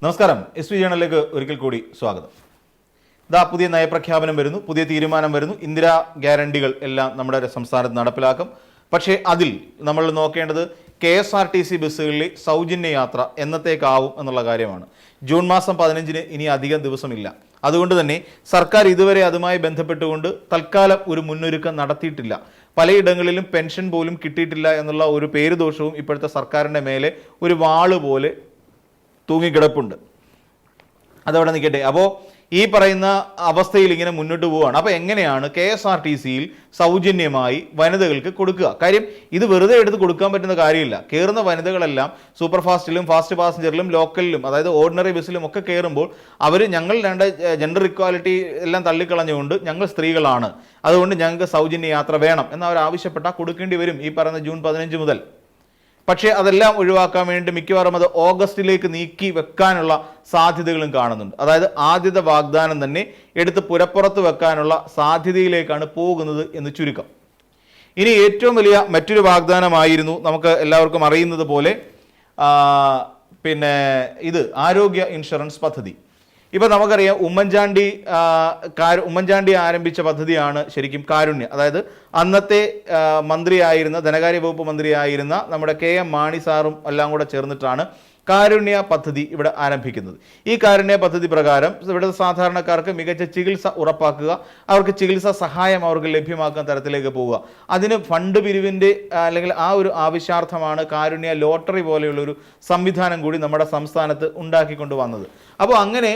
നമസ്കാരം. SB ജേണലിലേക്ക് ഒരിക്കൽ കൂടി സ്വാഗതം. പുതിയ നയപ്രഖ്യാപനം വരുന്നു, പുതിയ തീരുമാനം വരുന്നു. ഇന്ദിരാ ഗ്യാരണ്ടികൾ എല്ലാം നമ്മുടെ സംസ്ഥാനത്ത് നടപ്പിലാക്കും. പക്ഷേ അതിൽ നമ്മൾ നോക്കേണ്ടത് KSRTC ബസ്സുകളിലെ സൗജന്യ യാത്ര എന്നത്തേക്കാവും എന്നുള്ള കാര്യമാണ്. ജൂൺ മാസം 15 ഇനി അധികം ദിവസമില്ല. അതുകൊണ്ട് തന്നെ സർക്കാർ ഇതുവരെ അതുമായി ബന്ധപ്പെട്ടുകൊണ്ട് തൽക്കാലം ഒരു മുന്നൊരുക്കം നടത്തിയിട്ടില്ല. പലയിടങ്ങളിലും പെൻഷൻ പോലും കിട്ടിയിട്ടില്ല എന്നുള്ള ഒരു പേരുദോഷവും ഇപ്പോഴത്തെ സർക്കാരിൻ്റെ മേലെ ഒരു വാള് പോലെ തൂങ്ങിക്കിടപ്പുണ്ട്. അതവിടെ നിൽക്കട്ടെ. അപ്പോൾ ഈ പറയുന്ന അവസ്ഥയിൽ ഇങ്ങനെ മുന്നോട്ട് പോവുകയാണ്. അപ്പോൾ എങ്ങനെയാണ് KSRTCയിൽ സൗജന്യമായി വനിതകൾക്ക് കൊടുക്കുക? കാര്യം ഇത് വെറുതെ എടുത്ത് കൊടുക്കാൻ പറ്റുന്ന കാര്യമില്ല. കയറുന്ന വനിതകളെല്ലാം സൂപ്പർ ഫാസ്റ്റിലും ഫാസ്റ്റ് പാസഞ്ചറിലും ലോക്കലിലും അതായത് ഓർഡിനറി ബസ്സിലും ഒക്കെ കയറുമ്പോൾ അവർ ഞങ്ങൾ ജെൻഡർ ഇക്വാലിറ്റി എല്ലാം തള്ളിക്കളഞ്ഞുകൊണ്ട് ഞങ്ങൾ സ്ത്രീകളാണ്, അതുകൊണ്ട് ഞങ്ങൾക്ക് സൗജന്യ യാത്ര വേണം എന്ന് അവർ ആവശ്യപ്പെട്ടാൽ കൊടുക്കേണ്ടി വരും ഈ പറയുന്ന ജൂൺ 15 മുതൽ. പക്ഷേ അതെല്ലാം ഒഴിവാക്കാൻ വേണ്ടി മിക്കവാറും അത് ഓഗസ്റ്റിലേക്ക് നീക്കി വെക്കാനുള്ള സാധ്യതകളും കാണുന്നുണ്ട്. അതായത് ആദ്യത്തെ വാഗ്ദാനം തന്നെ എടുത്ത് പുരപ്പുറത്ത് വെക്കാനുള്ള സാധ്യതയിലേക്കാണ് പോകുന്നത് എന്ന് ചുരുക്കം. ഇനി ഏറ്റവും വലിയ മറ്റൊരു വാഗ്ദാനമായിരുന്നു നമുക്ക് എല്ലാവർക്കും അറിയുന്നത് പോലെ ഇത് ആരോഗ്യ ഇൻഷുറൻസ് പദ്ധതി. ഇപ്പം നമുക്കറിയാം ഉമ്മൻചാണ്ടി ആരംഭിച്ച പദ്ധതിയാണ് ശരിക്കും കാരുണ്യ. അതായത് അന്നത്തെ മന്ത്രിയായിരുന്ന ധനകാര്യ വകുപ്പ് മന്ത്രിയായിരുന്ന നമ്മുടെ KM മാണി സാറും എല്ലാം കൂടെ ചേർന്നിട്ടാണ് കാരുണ്യ പദ്ധതി ഇവിടെ ആരംഭിക്കുന്നത്. ഈ കാരുണ്യ പദ്ധതി പ്രകാരം ഇവിടുത്തെ സാധാരണക്കാർക്ക് മികച്ച ചികിത്സ ഉറപ്പാക്കുക, അവർക്ക് ചികിത്സാ സഹായം അവർക്ക് ലഭ്യമാക്കുന്ന തരത്തിലേക്ക് പോവുക. അതിന് ഫണ്ട് പിരിവിൻ്റെ അല്ലെങ്കിൽ ആ ഒരു ആവശ്യാർത്ഥമാണ് കാരുണ്യ ലോട്ടറി പോലെയുള്ളൊരു സംവിധാനം കൂടി നമ്മുടെ സംസ്ഥാനത്ത് ഉണ്ടാക്കിക്കൊണ്ട് വന്നത്. അപ്പോൾ അങ്ങനെ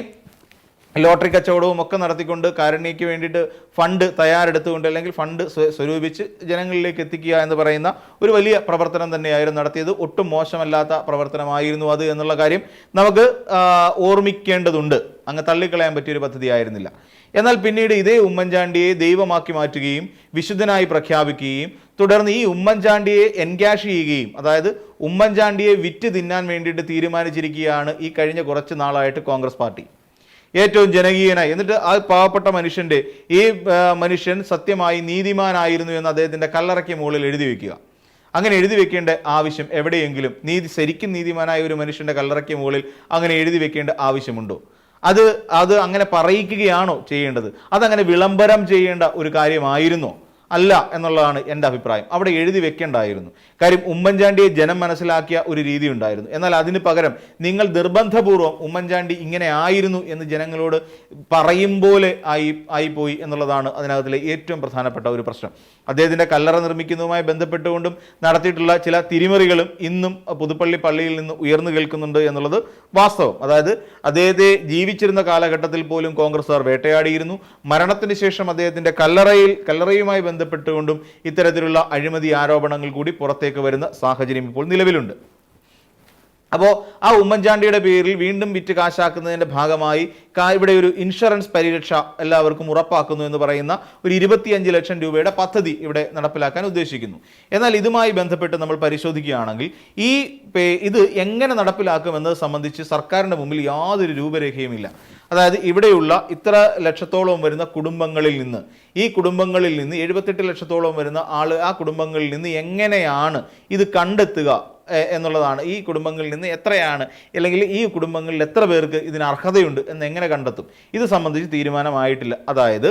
ലോട്ടറി കച്ചവടവും ഒക്കെ നടത്തിക്കൊണ്ട് കാരുണ്യയ്ക്ക് വേണ്ടിയിട്ട് ഫണ്ട് തയ്യാറെടുത്തുകൊണ്ട് അല്ലെങ്കിൽ ഫണ്ട് സ്വരൂപിച്ച് ജനങ്ങളിലേക്ക് എത്തിക്കുക എന്ന് പറയുന്ന ഒരു വലിയ പ്രവർത്തനം തന്നെയായിരുന്നു നടത്തിയത്. ഒട്ടും മോശമല്ലാത്ത പ്രവർത്തനമായിരുന്നു അത് എന്നുള്ള കാര്യം നമുക്ക് ഓർമ്മിക്കേണ്ടതുണ്ട്. അങ്ങ് തള്ളിക്കളയാൻ പറ്റിയൊരു പദ്ധതി ആയിരുന്നില്ല. എന്നാൽ പിന്നീട് ഇതേ ഉമ്മൻചാണ്ടിയെ ദൈവമാക്കി മാറ്റുകയും വിശുദ്ധനായി പ്രഖ്യാപിക്കുകയും തുടർന്ന് ഈ ഉമ്മൻചാണ്ടിയെ എൻക്യാഷ് ചെയ്യുകയും അതായത് ഉമ്മൻചാണ്ടിയെ വിറ്റ് തിന്നാൻ വേണ്ടിയിട്ട് തീരുമാനിച്ചിരിക്കുകയാണ് ഈ കഴിഞ്ഞ കുറച്ച് നാളായിട്ട് കോൺഗ്രസ് പാർട്ടി. ഏറ്റവും ജനകീയനായി എന്നിട്ട് ആ പാവപ്പെട്ട മനുഷ്യൻ്റെ ഈ മനുഷ്യൻ സത്യമായി നീതിമാനായിരുന്നു എന്ന് അദ്ദേഹത്തിൻ്റെ കല്ലറയ്ക്ക് മുകളിൽ എഴുതി വെക്കുക. അങ്ങനെ എഴുതി വെക്കേണ്ട ആവശ്യം എവിടെയെങ്കിലും ശരിക്കും നീതിമാനായ ഒരു മനുഷ്യൻ്റെ കല്ലറയ്ക്ക് മുകളിൽ അങ്ങനെ എഴുതി വെക്കേണ്ട ആവശ്യമുണ്ടോ? അത് അങ്ങനെ പറയിക്കുകയാണോ ചെയ്യേണ്ടത്? അതങ്ങനെ വിളംബരം ചെയ്യേണ്ട ഒരു കാര്യമായിരുന്നോ? അല്ല എന്നുള്ളതാണ് എൻ്റെ അഭിപ്രായം. അവിടെ എഴുതി വെക്കേണ്ടായിരുന്നു. കാര്യം ഉമ്മൻചാണ്ടിയെ ജനം മനസ്സിലാക്കിയ ഒരു രീതി ഉണ്ടായിരുന്നു. എന്നാൽ അതിന് പകരം നിങ്ങൾ നിർബന്ധപൂർവ്വം ഉമ്മൻചാണ്ടി ഇങ്ങനെ ആയിരുന്നു എന്ന് ജനങ്ങളോട് പറയും പോലെ ആയിപ്പോയി എന്നുള്ളതാണ് അതിനകത്തിലെ ഏറ്റവും പ്രധാനപ്പെട്ട ഒരു പ്രശ്നം. അദ്ദേഹത്തിൻ്റെ കല്ലറ നിർമ്മിക്കുന്നതുമായി ബന്ധപ്പെട്ടുകൊണ്ടും നടത്തിയിട്ടുള്ള ചില തിരിമറികളും ഇന്നും പുതുപ്പള്ളി പള്ളിയിൽ നിന്ന് ഉയർന്നു കേൾക്കുന്നുണ്ട് എന്നുള്ളത് വാസ്തവം. അതായത് അദ്ദേഹത്തെ ജീവിച്ചിരുന്ന കാലഘട്ടത്തിൽ പോലും കോൺഗ്രസ്സുകാർ വേട്ടയാടിയിരുന്നു. മരണത്തിന് ശേഷം അദ്ദേഹത്തിൻ്റെ കല്ലറയുമായി ബന്ധപ്പെട്ടുകൊണ്ടും ഇത്തരത്തിലുള്ള അഴിമതി ആരോപണങ്ങൾ കൂടി പുറത്തേക്ക് വരുന്ന സാഹചര്യം ഇപ്പോൾ നിലവിലുണ്ട്. അപ്പോൾ ആ ഉമ്മൻചാണ്ടിയുടെ പേരിൽ വീണ്ടും വിറ്റ് കാശാക്കുന്നതിൻ്റെ ഭാഗമായി ഇവിടെ ഒരു ഇൻഷുറൻസ് പരിരക്ഷ എല്ലാവർക്കും ഉറപ്പാക്കുന്നു എന്ന് പറയുന്ന ഒരു 25 ലക്ഷം രൂപയുടെ പദ്ധതി ഇവിടെ നടപ്പിലാക്കാൻ ഉദ്ദേശിക്കുന്നു. എന്നാൽ ഇതുമായി ബന്ധപ്പെട്ട് നമ്മൾ പരിശോധിക്കുകയാണെങ്കിൽ ഇത് എങ്ങനെ നടപ്പിലാക്കുമെന്നത് സംബന്ധിച്ച് സർക്കാരിൻ്റെ മുമ്പിൽ യാതൊരു രൂപരേഖയുമില്ല. അതായത് ഇവിടെയുള്ള ഇത്ര ലക്ഷത്തോളം വരുന്ന കുടുംബങ്ങളിൽ നിന്ന് 78 ലക്ഷത്തോളം വരുന്ന ആ കുടുംബങ്ങളിൽ നിന്ന് എങ്ങനെയാണ് ഇത് കണ്ടെത്തുക എന്നുള്ളതാണ്. ഈ കുടുംബങ്ങളിൽ നിന്ന് എത്രയാണ് അല്ലെങ്കിൽ ഈ കുടുംബങ്ങളിൽ എത്ര പേർക്ക് ഇതിന് അർഹതയുണ്ട് എന്ന് എങ്ങനെ കണ്ടെത്തും? ഇത് സംബന്ധിച്ച് തീരുമാനമായിട്ടില്ല. അതായത്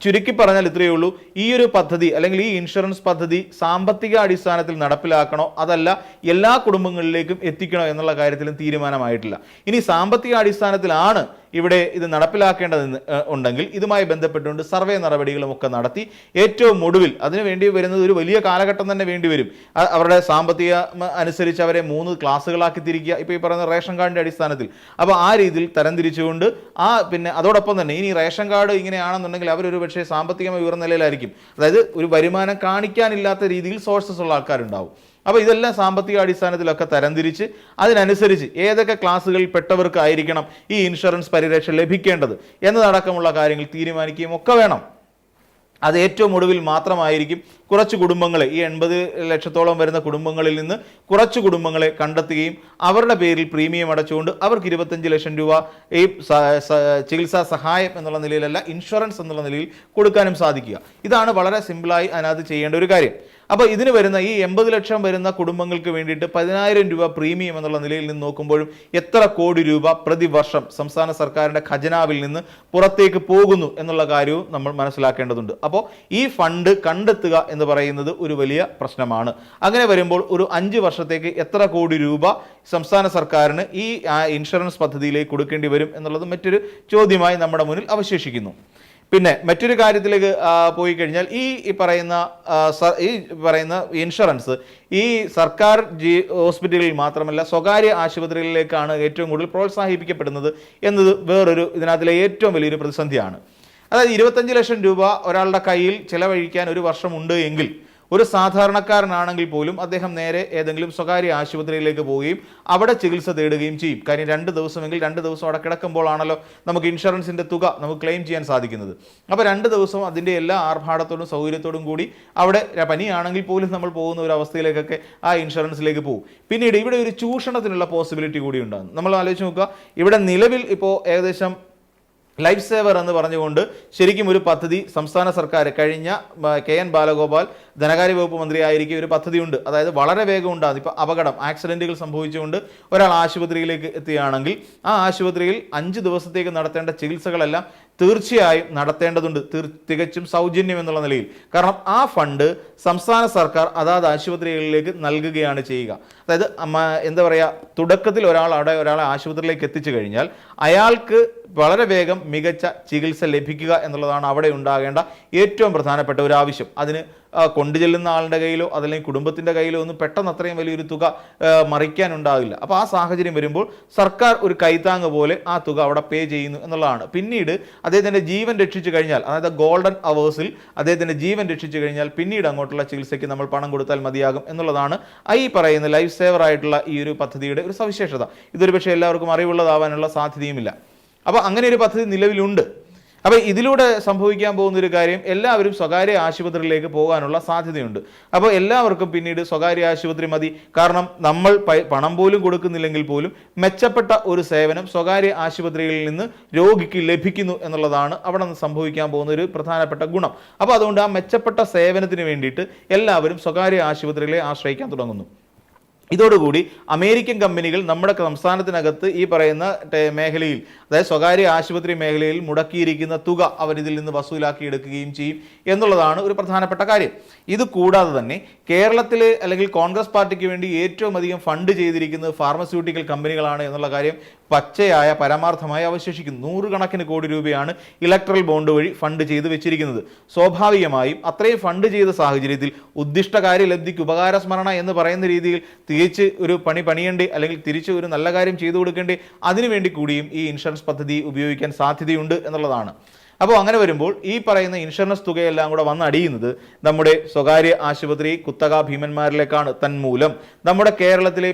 ചുരുക്കി പറഞ്ഞാൽ ഇത്രയേ ഉള്ളൂ, ഈ ഒരു പദ്ധതി അല്ലെങ്കിൽ ഈ ഇൻഷുറൻസ് പദ്ധതി സാമ്പത്തിക അടിസ്ഥാനത്തിൽ നടപ്പിലാക്കണോ അതല്ല എല്ലാ കുടുംബങ്ങളിലേക്കും എത്തിക്കണോ എന്നുള്ള കാര്യത്തിലും തീരുമാനമായിട്ടില്ല. ഇനി സാമ്പത്തിക അടിസ്ഥാനത്തിലാണ് ഇവിടെ ഇത് നടപ്പിലാക്കേണ്ടതെന്ന് ഉണ്ടെങ്കിൽ ഇതുമായി ബന്ധപ്പെട്ടുകൊണ്ട് സർവേ നടപടികളും ഒക്കെ നടത്തി ഏറ്റവും ഒടുവിൽ അതിന് വേണ്ടി വരുന്നത് ഒരു വലിയ കാലഘട്ടം തന്നെ വേണ്ടി വരും. അവരുടെ സാമ്പത്തിക അനുസരിച്ച് അവരെ 3 ക്ലാസ്സുകളാക്കി തിരിക്കുക, ഇപ്പോൾ ഈ പറയുന്ന റേഷൻ കാർഡിൻ്റെ അടിസ്ഥാനത്തിൽ. അപ്പോൾ ആ രീതിയിൽ തരംതിരിച്ചുകൊണ്ട് അതോടൊപ്പം തന്നെ ഇനി റേഷൻ കാർഡ് ഇങ്ങനെയാണെന്നുണ്ടെങ്കിൽ അവരൊരു പക്ഷേ സാമ്പത്തികമായി ഉയർന്ന നിലയിലായിരിക്കും. അതായത് ഒരു വരുമാനം കാണിക്കാനില്ലാത്ത രീതിയിൽ സോഴ്സസ് ഉള്ള ആൾക്കാരുണ്ടാവും. അപ്പോൾ ഇതെല്ലാം സാമ്പത്തിക അടിസ്ഥാനത്തിലൊക്കെ തരംതിരിച്ച് അതിനനുസരിച്ച് ഏതൊക്കെ ക്ലാസ്സുകളിൽ പെട്ടവർക്കായിരിക്കണം ഈ ഇൻഷുറൻസ് പരിരക്ഷ ലഭിക്കേണ്ടത് എന്നതടക്കമുള്ള കാര്യങ്ങൾ തീരുമാനിക്കുകയും ഒക്കെ വേണം. അത് ഏറ്റവും ഒടുവിൽ മാത്രമായിരിക്കും കുറച്ച് കുടുംബങ്ങളെ, ഈ 80 ലക്ഷത്തോളം വരുന്ന കുടുംബങ്ങളിൽ നിന്ന് കുറച്ച് കുടുംബങ്ങളെ കണ്ടെത്തുകയും അവരുടെ പേരിൽ പ്രീമിയം അടച്ചുകൊണ്ട് അവർക്ക് 25 ലക്ഷം രൂപ ഈ ചികിത്സാ സഹായം എന്നുള്ള നിലയിലല്ല ഇൻഷുറൻസ് എന്നുള്ള നിലയിൽ കൊടുക്കാനും സാധിക്കുക. ഇതാണ് വളരെ സിമ്പിളായി അതിനകത്ത് ചെയ്യേണ്ട ഒരു കാര്യം. അപ്പോൾ ഇതിന് വരുന്ന ഈ 80 ലക്ഷം വരുന്ന കുടുംബങ്ങൾക്ക് വേണ്ടിയിട്ട് 10,000 രൂപ പ്രീമിയം എന്നുള്ള നിലയിൽ നിന്ന് നോക്കുമ്പോഴും എത്ര കോടി രൂപ പ്രതിവർഷം സംസ്ഥാന സർക്കാരിൻ്റെ ഖജനാവിൽ നിന്ന് പുറത്തേക്ക് പോകുന്നു എന്നുള്ള കാര്യവും നമ്മൾ മനസ്സിലാക്കേണ്ടതുണ്ട്. അപ്പോൾ ഈ ഫണ്ട് കണ്ടെത്തുക എന്ന് പറയുന്നത് ഒരു വലിയ പ്രശ്നമാണ്. അങ്ങനെ വരുമ്പോൾ ഒരു 5 വർഷത്തേക്ക് എത്ര കോടി രൂപ സംസ്ഥാന സർക്കാരിന് ഈ ഇൻഷുറൻസ് പദ്ധതിയിലേക്ക് കൊടുക്കേണ്ടി വരും എന്നുള്ളത് മറ്റൊരു ചോദ്യമായി നമ്മുടെ മുന്നിൽ അവശേഷിക്കുന്നു. പിന്നെ മറ്റൊരു കാര്യത്തിലേക്ക് പോയി കഴിഞ്ഞാൽ ഈ പറയുന്ന ഇൻഷുറൻസ് ഈ സർക്കാർ ഹോസ്പിറ്റലുകളിൽ മാത്രമല്ല സ്വകാര്യ ആശുപത്രികളിലേക്കാണ് ഏറ്റവും കൂടുതൽ പ്രോത്സാഹിപ്പിക്കപ്പെടുന്നത് എന്നത് വേറൊരു ഇതിനകത്തിലെ ഏറ്റവും വലിയൊരു പ്രതിസന്ധിയാണ്. അതായത് 25 ലക്ഷം രൂപ ഒരാളുടെ കയ്യിൽ ചെലവഴിക്കാൻ ഒരു വർഷമുണ്ട് എങ്കിൽ ഒരു സാധാരണക്കാരനാണെങ്കിൽ പോലും അദ്ദേഹം നേരെ ഏതെങ്കിലും സ്വകാര്യ ആശുപത്രിയിലേക്ക് പോവുകയും അവിടെ ചികിത്സ തേടുകയും ചെയ്യും. കാര്യം 2 ദിവസമെങ്കിൽ 2 ദിവസം അവിടെ കിടക്കുമ്പോഴാണല്ലോ നമുക്ക് ഇൻഷുറൻസിൻ്റെ തുക നമുക്ക് ക്ലെയിം ചെയ്യാൻ സാധിക്കുന്നത്. അപ്പോൾ 2 ദിവസം അതിൻ്റെ എല്ലാ ആർഭാടത്തോടും സൗകര്യത്തോടും കൂടി അവിടെ പനിയാണെങ്കിൽ പോലും നമ്മൾ പോകുന്ന ഒരു അവസ്ഥയിലേക്കൊക്കെ ആ ഇൻഷുറൻസിലേക്ക് പോകും. പിന്നീട് ഇവിടെ ഒരു ചൂഷണത്തിനുള്ള പോസിബിലിറ്റി കൂടി ഉണ്ടാകും. നമ്മൾ ആലോചിച്ച് നോക്കുക, ഇവിടെ നിലവിൽ ഇപ്പോൾ ഏകദേശം ലൈഫ് സേവർ എന്ന് പറഞ്ഞുകൊണ്ട് ശരിക്കും ഒരു പദ്ധതി സംസ്ഥാന സർക്കാർ കഴിഞ്ഞ KN ബാലഗോപാൽ ധനകാര്യ വകുപ്പ് മന്ത്രിയായിരിക്കും ഒരു പദ്ധതിയുണ്ട്. അതായത് വളരെ വേഗം ഉണ്ടാകും. ഇപ്പോൾ അപകടം ആക്സിഡൻറ്റുകൾ സംഭവിച്ചുകൊണ്ട് ഒരാൾ ആശുപത്രിയിലേക്ക് എത്തുകയാണെങ്കിൽ ആ ആശുപത്രിയിൽ 5 ദിവസത്തേക്ക് നടത്തേണ്ട ചികിത്സകളെല്ലാം തീർച്ചയായും നടത്തേണ്ടതുണ്ട്, തികച്ചും സൗജന്യം എന്നുള്ള നിലയിൽ. കാരണം ആ ഫണ്ട് സംസ്ഥാന സർക്കാർ അതാത് ആശുപത്രികളിലേക്ക് നൽകുകയാണ് ചെയ്യുക. അതായത് എന്താ പറയുക, തുടക്കത്തിൽ ഒരാളെ ആശുപത്രിയിലേക്ക് എത്തിച്ചു കഴിഞ്ഞാൽ അയാൾക്ക് വളരെ വേഗം മികച്ച ചികിത്സ ലഭിക്കുക എന്നുള്ളതാണ് അവിടെ ഉണ്ടാകേണ്ട ഏറ്റവും പ്രധാനപ്പെട്ട ഒരു ആവശ്യം. അതിന് കൊണ്ടുചെല്ലുന്ന ആളുടെ കയ്യിലോ അതല്ലെങ്കിൽ കുടുംബത്തിൻ്റെ കയ്യിലോ ഒന്നും പെട്ടെന്ന് അത്രയും വലിയൊരു തുക മറിക്കാനുണ്ടാകില്ല. അപ്പോൾ ആ സാഹചര്യം വരുമ്പോൾ സർക്കാർ ഒരു കൈത്താങ് പോലെ ആ തുക അവിടെ പേ ചെയ്യുന്നു എന്നുള്ളതാണ്. പിന്നീട് അദ്ദേഹത്തിൻ്റെ ജീവൻ രക്ഷിച്ചു കഴിഞ്ഞാൽ, അതായത് ഗോൾഡൻ അവേഴ്സിൽ അദ്ദേഹത്തിൻ്റെ ജീവൻ രക്ഷിച്ചു കഴിഞ്ഞാൽ പിന്നീട് അങ്ങോട്ടുള്ള ചികിത്സയ്ക്ക് നമ്മൾ പണം കൊടുത്താൽ മതിയാകും എന്നുള്ളതാണ് ഈ പറയുന്ന ലൈഫ് സേവർ ആയിട്ടുള്ള ഈ ഒരു പദ്ധതിയുടെ ഒരു സവിശേഷത. ഇതൊരു പക്ഷേ എല്ലാവർക്കും അറിവുള്ളതാവാനുള്ള സാധ്യതയുമില്ല. അപ്പോൾ അങ്ങനെ ഒരു പദ്ധതി നിലവിലുണ്ട്. അപ്പോൾ ഇതിലൂടെ സംഭവിക്കാൻ പോകുന്ന ഒരു കാര്യം, എല്ലാവരും സ്വകാര്യ ആശുപത്രിയിലേക്ക് പോകാനുള്ള സാധ്യതയുണ്ട്. അപ്പോൾ എല്ലാവർക്കും പിന്നീട് സ്വകാര്യ ആശുപത്രി മതി. കാരണം നമ്മൾ പണം പോലും കൊടുക്കുന്നില്ലെങ്കിൽ പോലും മെച്ചപ്പെട്ട ഒരു സേവനം സ്വകാര്യ ആശുപത്രികളിൽ നിന്ന് രോഗിക്ക് ലഭിക്കുന്നു എന്നുള്ളതാണ് അവിടെ നിന്ന് സംഭവിക്കാൻ പോകുന്ന ഒരു പ്രധാനപ്പെട്ട ഗുണം. അപ്പോൾ അതുകൊണ്ട് ആ മെച്ചപ്പെട്ട സേവനത്തിന് വേണ്ടിയിട്ട് എല്ലാവരും സ്വകാര്യ ആശുപത്രികളെ ആശ്രയിക്കാൻ തുടങ്ങുന്നു. ഇതോടുകൂടി അമേരിക്കൻ കമ്പനികൾ നമ്മുടെ സംസ്ഥാനത്തിനകത്ത് ഈ പറയുന്ന മേഖലയിൽ, അതായത് സ്വകാര്യ ആശുപത്രി മേഖലയിൽ മുടക്കിയിരിക്കുന്ന തുക അവരിതിൽ നിന്ന് വസൂലാക്കിയെടുക്കുകയും ചെയ്യും എന്നുള്ളതാണ് ഒരു പ്രധാനപ്പെട്ട കാര്യം. ഇത് കൂടാതെ തന്നെ കേരളത്തിലെ അല്ലെങ്കിൽ കോൺഗ്രസ് പാർട്ടിക്ക് വേണ്ടി ഏറ്റവും അധികം ഫണ്ട് ചെയ്തിരിക്കുന്നത് ഫാർമസ്യൂട്ടിക്കൽ കമ്പനികളാണ് എന്നുള്ള കാര്യം പച്ചയായ പരമാർത്ഥമായി അവശേഷിക്കുന്നു. 100 കണക്കിന് കോടി രൂപയാണ് ഇലക്ട്രൽ ബോണ്ട് വഴി ഫണ്ട് ചെയ്ത് വെച്ചിരിക്കുന്നത്. സ്വാഭാവികമായും അത്രയും ഫണ്ട് ചെയ്ത സാഹചര്യത്തിൽ ഉദ്ദിഷ്ട കാര്യലബ്ധിക്ക് ഉപകാരസ്മരണ എന്ന് പറയുന്ന രീതിയിൽ തിരിച്ച് ഒരു പണിയണ്ടേ, അല്ലെങ്കിൽ തിരിച്ച് ഒരു നല്ല കാര്യം ചെയ്തു കൊടുക്കേണ്ടേ, അതിനുവേണ്ടി കൂടിയും ഈ ഇൻഷുറൻസ് പദ്ധതി ഉപയോഗിക്കാൻ സാധ്യതയുണ്ട് എന്നുള്ളതാണ്. അപ്പോൾ അങ്ങനെ വരുമ്പോൾ ഈ പറയുന്ന ഇൻഷുറൻസ് തുകയെല്ലാം കൂടെ വന്നടിയുന്നത് നമ്മുടെ സ്വകാര്യ ആശുപത്രി കുത്തക ഭീമന്മാരിലേക്കാണ്. തന്മൂലം നമ്മുടെ കേരളത്തിലെ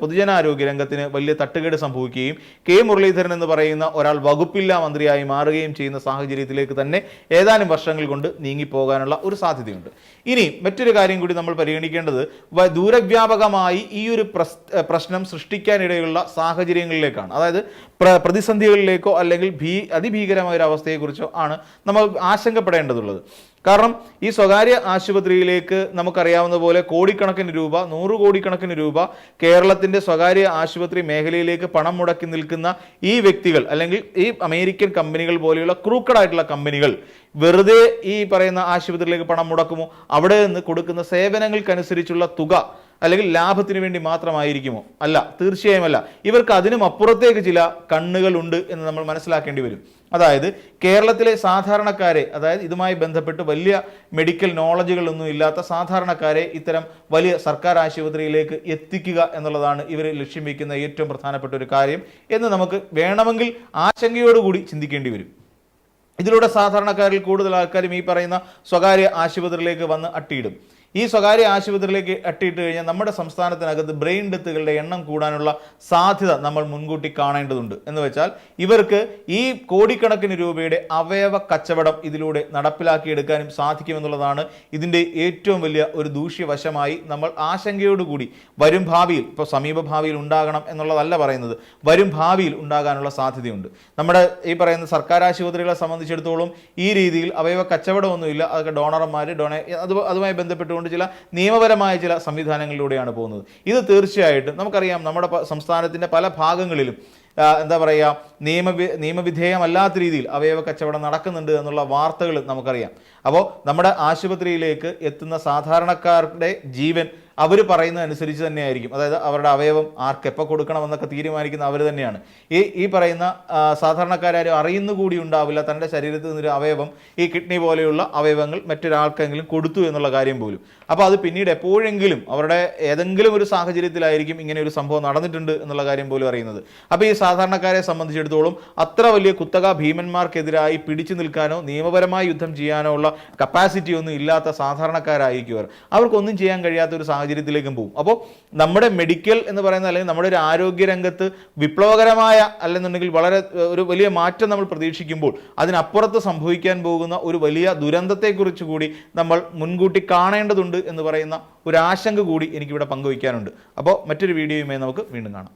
പൊതുജനാരോഗ്യ രംഗത്തിന് വലിയ തട്ടുകേട് സംഭവിക്കുകയും മുരളീധരൻ എന്ന് പറയുന്ന ഒരാൾ വകുപ്പില്ലാ മന്ത്രിയായി മാറുകയും ചെയ്യുന്ന സാഹചര്യത്തിലേക്ക് തന്നെ ഏതാനും വർഷങ്ങൾ കൊണ്ട് നീങ്ങിപ്പോകാനുള്ള ഒരു സാധ്യതയുണ്ട്. ഇനി മറ്റൊരു കാര്യം കൂടി നമ്മൾ പരിഗണിക്കേണ്ടത്, ദൂരവ്യാപകമായി ഈ ഒരു പ്രശ്നം സൃഷ്ടിക്കാനിടയുള്ള സാഹചര്യങ്ങളിലേക്കാണ്. അതായത് പ്രതിസന്ധികളിലേക്കോ അല്ലെങ്കിൽ അതിഭീകരമായ ഒരു അവസ്ഥയെക്കുറിച്ചോ ആണ് നമ്മൾ ആശങ്കപ്പെടേണ്ടതുള്ളത്. കാരണം ഈ സ്വകാര്യ ആശുപത്രിയിലേക്ക് നമുക്കറിയാവുന്ന പോലെ കോടിക്കണക്കിന് രൂപ, 100 കോടിക്കണക്കിന് രൂപ കേരളത്തിൻ്റെ സ്വകാര്യ ആശുപത്രി മേഖലയിലേക്ക് പണം മുടക്കി നിൽക്കുന്ന ഈ വ്യക്തികൾ, അല്ലെങ്കിൽ ഈ അമേരിക്കൻ കമ്പനികൾ പോലെയുള്ള ക്രൂക്കഡായിട്ടുള്ള കമ്പനികൾ വെറുതെ ഈ പറയുന്ന ആശുപത്രിയിലേക്ക് പണം മുടക്കുമോ? അവിടെ നിന്ന് കൊടുക്കുന്ന സേവനങ്ങൾക്കനുസരിച്ചുള്ള തുക അല്ലെങ്കിൽ ലാഭത്തിന് വേണ്ടി മാത്രമായിരിക്കുമോ? അല്ല, തീർച്ചയായും അല്ല. ഇവർക്ക് അതിനും അപ്പുറത്തേക്ക് ചില കണ്ണുകളുണ്ട് എന്ന് നമ്മൾ മനസ്സിലാക്കേണ്ടി വരും. അതായത് കേരളത്തിലെ സാധാരണക്കാരെ, അതായത് ഇതുമായി ബന്ധപ്പെട്ട് വലിയ മെഡിക്കൽ നോളജുകളൊന്നും ഇല്ലാത്ത സാധാരണക്കാരെ ഇത്തരം വലിയ സർക്കാർ ആശുപത്രിയിലേക്ക് എത്തിക്കുക എന്നുള്ളതാണ് ഇവർ ലക്ഷ്യം വയ്ക്കുന്ന ഏറ്റവും പ്രധാനപ്പെട്ട ഒരു കാര്യം എന്ന് നമുക്ക് വേണമെങ്കിൽ ആശങ്കയോടുകൂടി ചിന്തിക്കേണ്ടി വരും. ഇതിലൂടെ സാധാരണക്കാരിൽ കൂടുതൽ ആൾക്കാരും ഈ പറയുന്ന സ്വകാര്യ ആശുപത്രിയിലേക്ക് വന്ന് അട്ടിയിടും. ഈ സ്വകാര്യ ആശുപത്രിയിലേക്ക് അട്ടിയിട്ട് കഴിഞ്ഞാൽ നമ്മുടെ സംസ്ഥാനത്തിനകത്ത് ബ്രെയിൻ ഡെത്തുകളുടെ എണ്ണം കൂടാനുള്ള സാധ്യത നമ്മൾ മുൻകൂട്ടി കാണേണ്ടതുണ്ട്. എന്ന് വെച്ചാൽ ഇവർക്ക് ഈ കോടിക്കണക്കിന് രൂപയുടെ അവയവ കച്ചവടം ഇതിലൂടെ നടപ്പിലാക്കിയെടുക്കാനും സാധിക്കുമെന്നുള്ളതാണ് ഇതിൻ്റെ ഏറ്റവും വലിയ ഒരു ദൂഷ്യവശമായി നമ്മൾ ആശങ്കയോടുകൂടി വരും ഭാവിയിൽ, ഇപ്പോൾ സമീപ ഭാവിയിൽ ഉണ്ടാകണം എന്നുള്ളതല്ല പറയുന്നത്, വരും ഭാവിയിൽ ഉണ്ടാകാനുള്ള സാധ്യതയുണ്ട്. നമ്മുടെ ഈ പറയുന്ന സർക്കാർ ആശുപത്രികളെ സംബന്ധിച്ചിടത്തോളം ഈ രീതിയിൽ അവയവ കച്ചവടമൊന്നുമില്ല. അതൊക്കെ ഡോണർമാർ അതുമായി ബന്ധപ്പെട്ട് ചെയ്തുകൊണ്ട് ചില നിയമപരമായ ചില സംവിധാനങ്ങളിലൂടെയാണ് പോകുന്നത്. ഇത് തീർച്ചയായിട്ടും നമുക്കറിയാം, നമ്മുടെ സംസ്ഥാനത്തിൻ്റെ പല ഭാഗങ്ങളിലും എന്താ പറയുക, നിയമവിധേയമല്ലാത്ത രീതിയിൽ അവയവ കച്ചവടം നടക്കുന്നുണ്ട് എന്നുള്ള വാർത്തകൾ നമുക്കറിയാം. അപ്പോൾ നമ്മുടെ ആശുപത്രിയിലേക്ക് എത്തുന്ന സാധാരണക്കാരുടെ ജീവൻ അവർ പറയുന്നതനുസരിച്ച് തന്നെയായിരിക്കും. അതായത് അവരുടെ അവയവം ആർക്കെപ്പോൾ കൊടുക്കണമെന്നൊക്കെ തീരുമാനിക്കുന്ന അവർ തന്നെയാണ്. ഈ പറയുന്ന സാധാരണക്കാരും അറിയുന്നു കൂടി ഉണ്ടാവില്ല തൻ്റെ ശരീരത്തിൽ നിന്നൊരു അവയവം, ഈ കിഡ്നി പോലെയുള്ള അവയവങ്ങൾ മറ്റൊരാൾക്കെങ്കിലും കൊടുത്തു എന്നുള്ള കാര്യം പോലും. അപ്പോൾ അത് പിന്നീട് എപ്പോഴെങ്കിലും അവരുടെ ഏതെങ്കിലും ഒരു സാഹചര്യത്തിലായിരിക്കും ഇങ്ങനെ ഒരു സംഭവം നടന്നിട്ടുണ്ട് എന്നുള്ള കാര്യം പോലും അറിയുന്നത്. അപ്പോൾ ഈ സാധാരണക്കാരെ സംബന്ധിച്ചിടത്തോളം അത്ര വലിയ കുത്തക ഭീമന്മാർക്കെതിരായി പിടിച്ചു നിൽക്കാനോ നിയമപരമായ യുദ്ധം ചെയ്യാനോ ഉള്ള കപ്പാസിറ്റി ഒന്നും ഇല്ലാത്ത സാധാരണക്കാരായിരിക്കും അവർ. അവർക്കൊന്നും ചെയ്യാൻ കഴിയാത്ത ഒരു സാഹചര്യത്തിലേക്കും പോകും. അപ്പോൾ നമ്മുടെ മെഡിക്കൽ എന്ന് പറയുന്ന, അല്ലെങ്കിൽ നമ്മുടെ ഒരു ആരോഗ്യരംഗത്ത് വിപ്ലവകരമായ അല്ലെന്നുണ്ടെങ്കിൽ വളരെ ഒരു വലിയ മാറ്റം നമ്മൾ പ്രതീക്ഷിക്കുമ്പോൾ അതിനപ്പുറത്ത് സംഭവിക്കാൻ പോകുന്ന ഒരു വലിയ ദുരന്തത്തെക്കുറിച്ച് കൂടി നമ്മൾ മുൻകൂട്ടി കാണേണ്ടതുണ്ട് എന്ന് പറയുന്ന ഒരു ആശങ്ക കൂടി എനിക്കിവിടെ പങ്കുവയ്ക്കാനുണ്ട്. അപ്പോൾ മറ്റൊരു വീഡിയോയുമായി നമുക്ക് വീണ്ടും കാണാം.